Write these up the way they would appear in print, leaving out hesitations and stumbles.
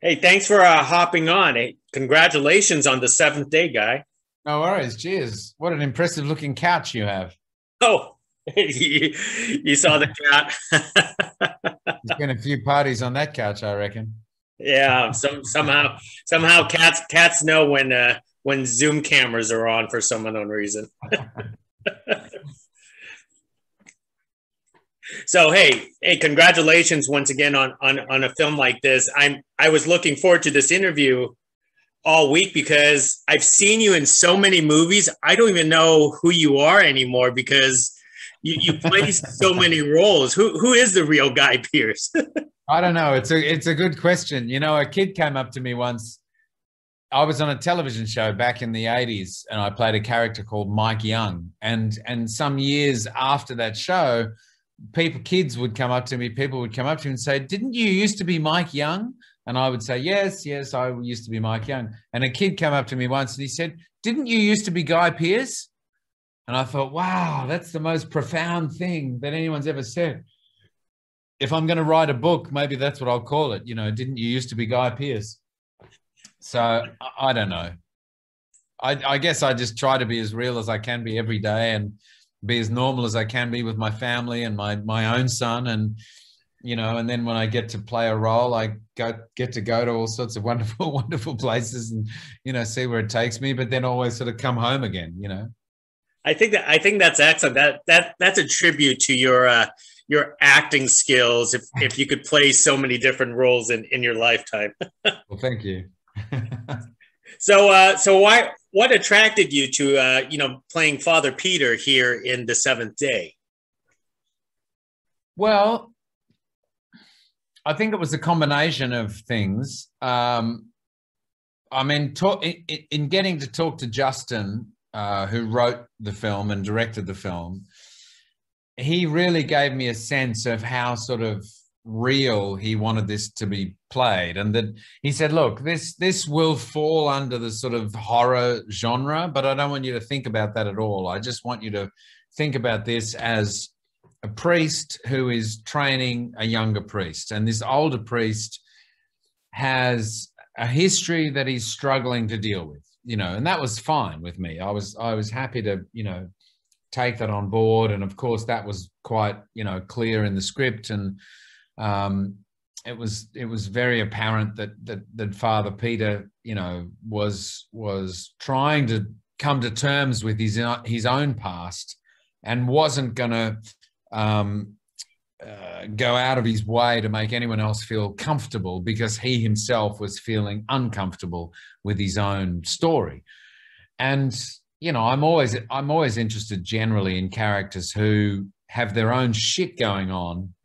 Hey, thanks for hopping on. Hey, congratulations on the seventh day, Guy. No worries. Cheers. What an impressive looking couch you have. Oh, you saw the cat. There's been a few parties on that couch, I reckon. Yeah, somehow cats know when Zoom cameras are on for some unknown reason. So hey, congratulations once again on a film like this. I was looking forward to this interview all week because I've seen you in so many movies. I don't even know who you are anymore because you play so many roles. Who is the real Guy Pearce? I don't know. It's a good question. You know, a kid came up to me once. I was on a television show back in the 80s and I played a character called Mike Young. And some years after that show, kids would come up to me, people would come up to me and say, "Didn't you used to be Mike Young?" And I would say, "Yes, yes, I used to be Mike Young." And a kid came up to me once and he said, "Didn't you used to be Guy Pearce?" And I thought, wow, that's the most profound thing that anyone's ever said. If I'm going to write a book, maybe that's what I'll call it. You know, didn't you used to be Guy Pearce? So I don't know. I guess I just try to be as real as I can be every day and be as normal as I can be with my family and my own son. And, you know, and then when I get to play a role, I get to go to all sorts of wonderful, wonderful places and, you know, see where it takes me, but then always sort of come home again, you know. I think that's excellent. That's a tribute to your acting skills. If you could play so many different roles in your lifetime. Well, thank you. So what attracted you to playing Father Peter here in The Seventh Day? Well, I think it was a combination of things. I mean, in getting to talk to Justin, who wrote the film and directed the film, he really gave me a sense of how sort of real he wanted this to be played. And that he said, look, this will fall under the sort of horror genre, but I don't want you to think about that at all. I just want you to think about this as a priest who is training a younger priest. And this older priest has a history that he's struggling to deal with, you know, and that was fine with me. I was happy to, you know, take that on board. And of course that was quite, you know, clear in the script. And it was very apparent that Father Peter, you know, was trying to come to terms with his own past and wasn't going to go out of his way to make anyone else feel comfortable because he himself was feeling uncomfortable with his own story. And you know, I'm always interested generally in characters who have their own shit going on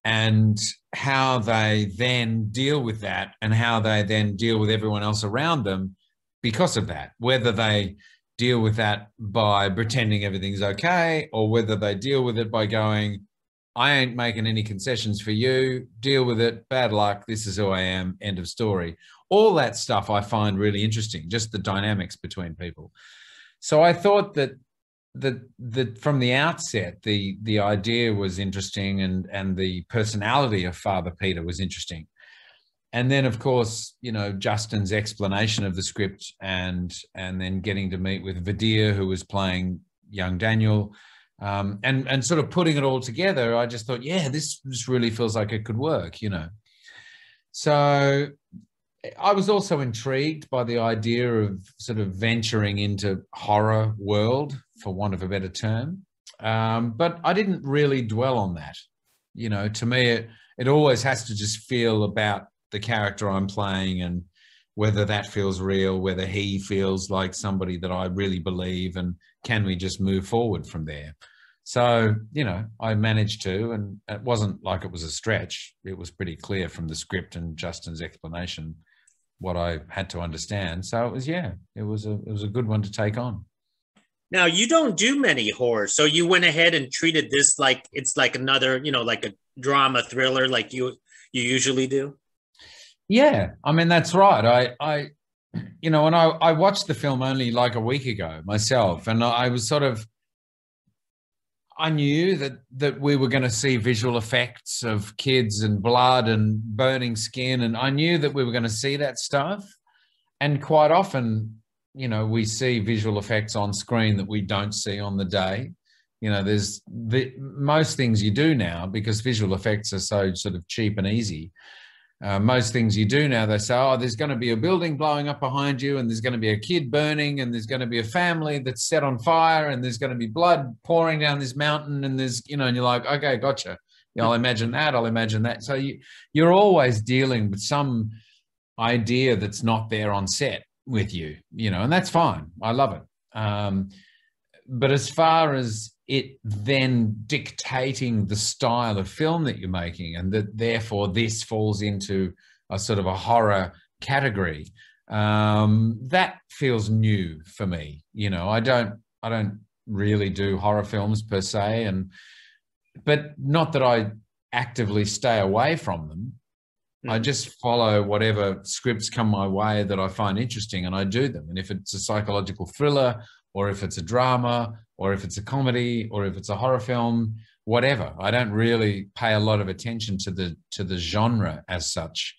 and how they then deal with that and how they then deal with everyone else around them because of that, whether they deal with that by pretending everything's okay or whether they deal with it by going, I ain't making any concessions for you, deal with it, bad luck, this is who I am, end of story. All that stuff I find really interesting, just the dynamics between people. So I thought that from the outset, the idea was interesting and the personality of Father Peter was interesting. And then, of course, you know, Justin's explanation of the script and then getting to meet with Vadhir, who was playing young Daniel, and sort of putting it all together, I just thought, yeah, this really feels like it could work, you know. So I was also intrigued by the idea of sort of venturing into horror world, for want of a better term. But I didn't really dwell on that. You know, to me, it always has to just feel about the character I'm playing and whether that feels real, whether he feels like somebody that I really believe, and can we just move forward from there? So, you know, I managed to, and it wasn't like it was a stretch. It was pretty clear from the script and Justin's explanation what I had to understand. So it was, yeah, it was a good one to take on. Now you don't do many horror, so you went ahead and treated this like it's like another, like a drama thriller, like you usually do. Yeah, I mean, that's right. And I watched the film only like a week ago myself, and I was sort of, I knew that we were going to see visual effects of kids and blood and burning skin, and I knew that we were going to see that stuff. And quite often, you know, we see visual effects on screen that we don't see on the day. You know, there's most things you do now, because visual effects are so sort of cheap and easy. Most things you do now, they say, oh, there's going to be a building blowing up behind you, and there's going to be a kid burning, and there's going to be a family that's set on fire, and there's going to be blood pouring down this mountain, and there's, you know, and you're like, okay, gotcha. You know, I'll imagine that. I'll imagine that. So you're always dealing with some idea that's not there on set with you, you know, and that's fine. I love it. But as far as it then dictating the style of film that you're making, and that therefore this falls into a sort of a horror category, that feels new for me. You know, I don't really do horror films per se, but not that I actively stay away from them. I just follow whatever scripts come my way that I find interesting, and I do them. And if it's a psychological thriller, or if it's a drama, or if it's a comedy, or if it's a horror film, whatever, I don't really pay a lot of attention to the genre as such.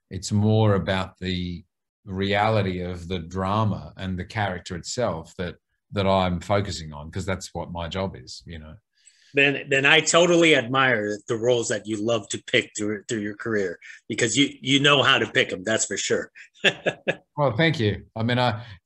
It's more about the reality of the drama and the character itself that I'm focusing on, because that's what my job is, you know. Then I totally admire the roles that you love to pick through your career, because you know how to pick them. That's for sure. Well, thank you. I mean,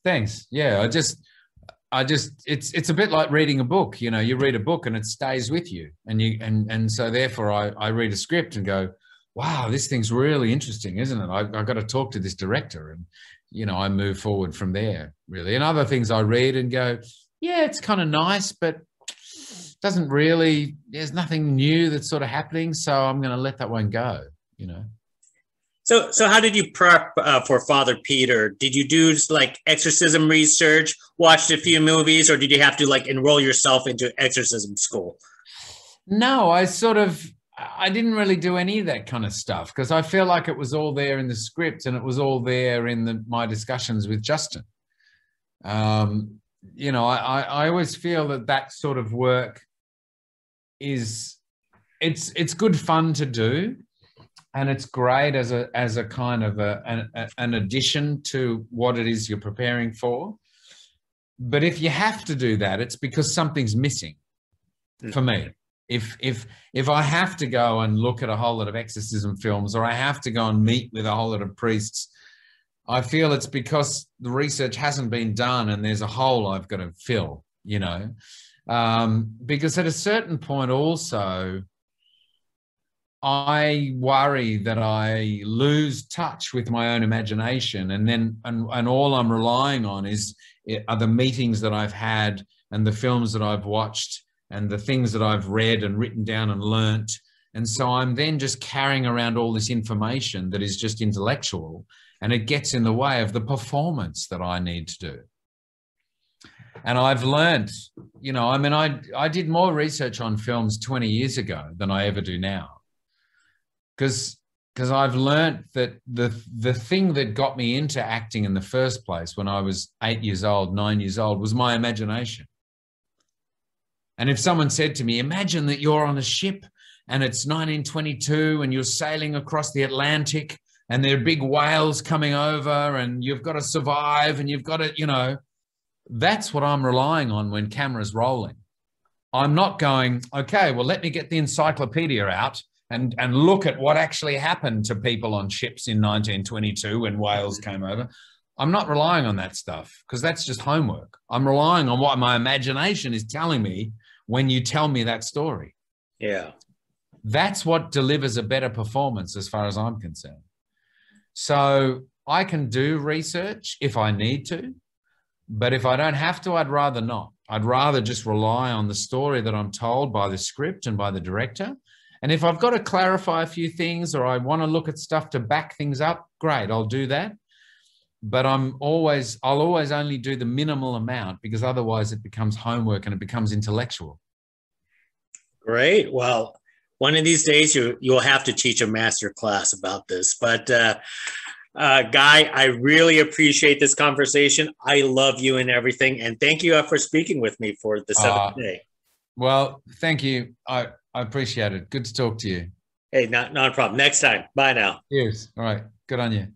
thanks. Yeah, I just it's a bit like reading a book. You know, you read a book and it stays with you, and so therefore I read a script and go, wow, this thing's really interesting, isn't it? I've got to talk to this director, and you know, I move forward from there, really. And other things I read and go, yeah, it's kind of nice, but doesn't really, there's nothing new that's sort of happening, so I'm going to let that one go, you know. So how did you prep for Father Peter? Did you do like exorcism research, watched a few movies, or did you have to like enroll yourself into exorcism school? No, I didn't really do any of that kind of stuff, because I feel like it was all there in the script, and it was all there in my discussions with Justin. You know, I always feel that sort of work it's good fun to do, and it's great as a kind of an addition to what it is you're preparing for. But if you have to do that, it's because something's missing for me. If I have to go and look at a whole lot of exorcism films, or I have to go and meet with a whole lot of priests, I feel it's because the research hasn't been done, and there's a hole I've got to fill, you know. Because at a certain point also, I worry that I lose touch with my own imagination, and all I'm relying on are the meetings that I've had, and the films that I've watched, and the things that I've read and written down and learnt. And so I'm then just carrying around all this information that is just intellectual, and it gets in the way of the performance that I need to do. And I've learned, you know, I mean, I did more research on films 20 years ago than I ever do now. Because I've learned that the thing that got me into acting in the first place when I was 8 years old, 9 years old, was my imagination. And if someone said to me, imagine that you're on a ship and it's 1922 and you're sailing across the Atlantic and there are big whales coming over and you've got to survive and you've got to, you know, that's what I'm relying on when camera's rolling. I'm not going, okay, well, let me get the encyclopedia out and look at what actually happened to people on ships in 1922 when whales came over. I'm not relying on that stuff, because that's just homework. I'm relying on what my imagination is telling me when you tell me that story. Yeah. That's what delivers a better performance as far as I'm concerned. So I can do research if I need to, but if I don't have to, I'd rather not. I'd rather just rely on the story that I'm told by the script and by the director. And if I've got to clarify a few things, or I want to look at stuff to back things up, great, I'll do that. But I'll always only do the minimal amount, because otherwise it becomes homework and it becomes intellectual. Great. Well, one of these days you'll have to teach a master class about this. But Guy, I really appreciate this conversation. I love you and everything. And thank you for speaking with me for the seventh day. Well, thank you. I appreciate it. Good to talk to you. Hey, not a problem. Next time. Bye now. Cheers. All right. Good on you.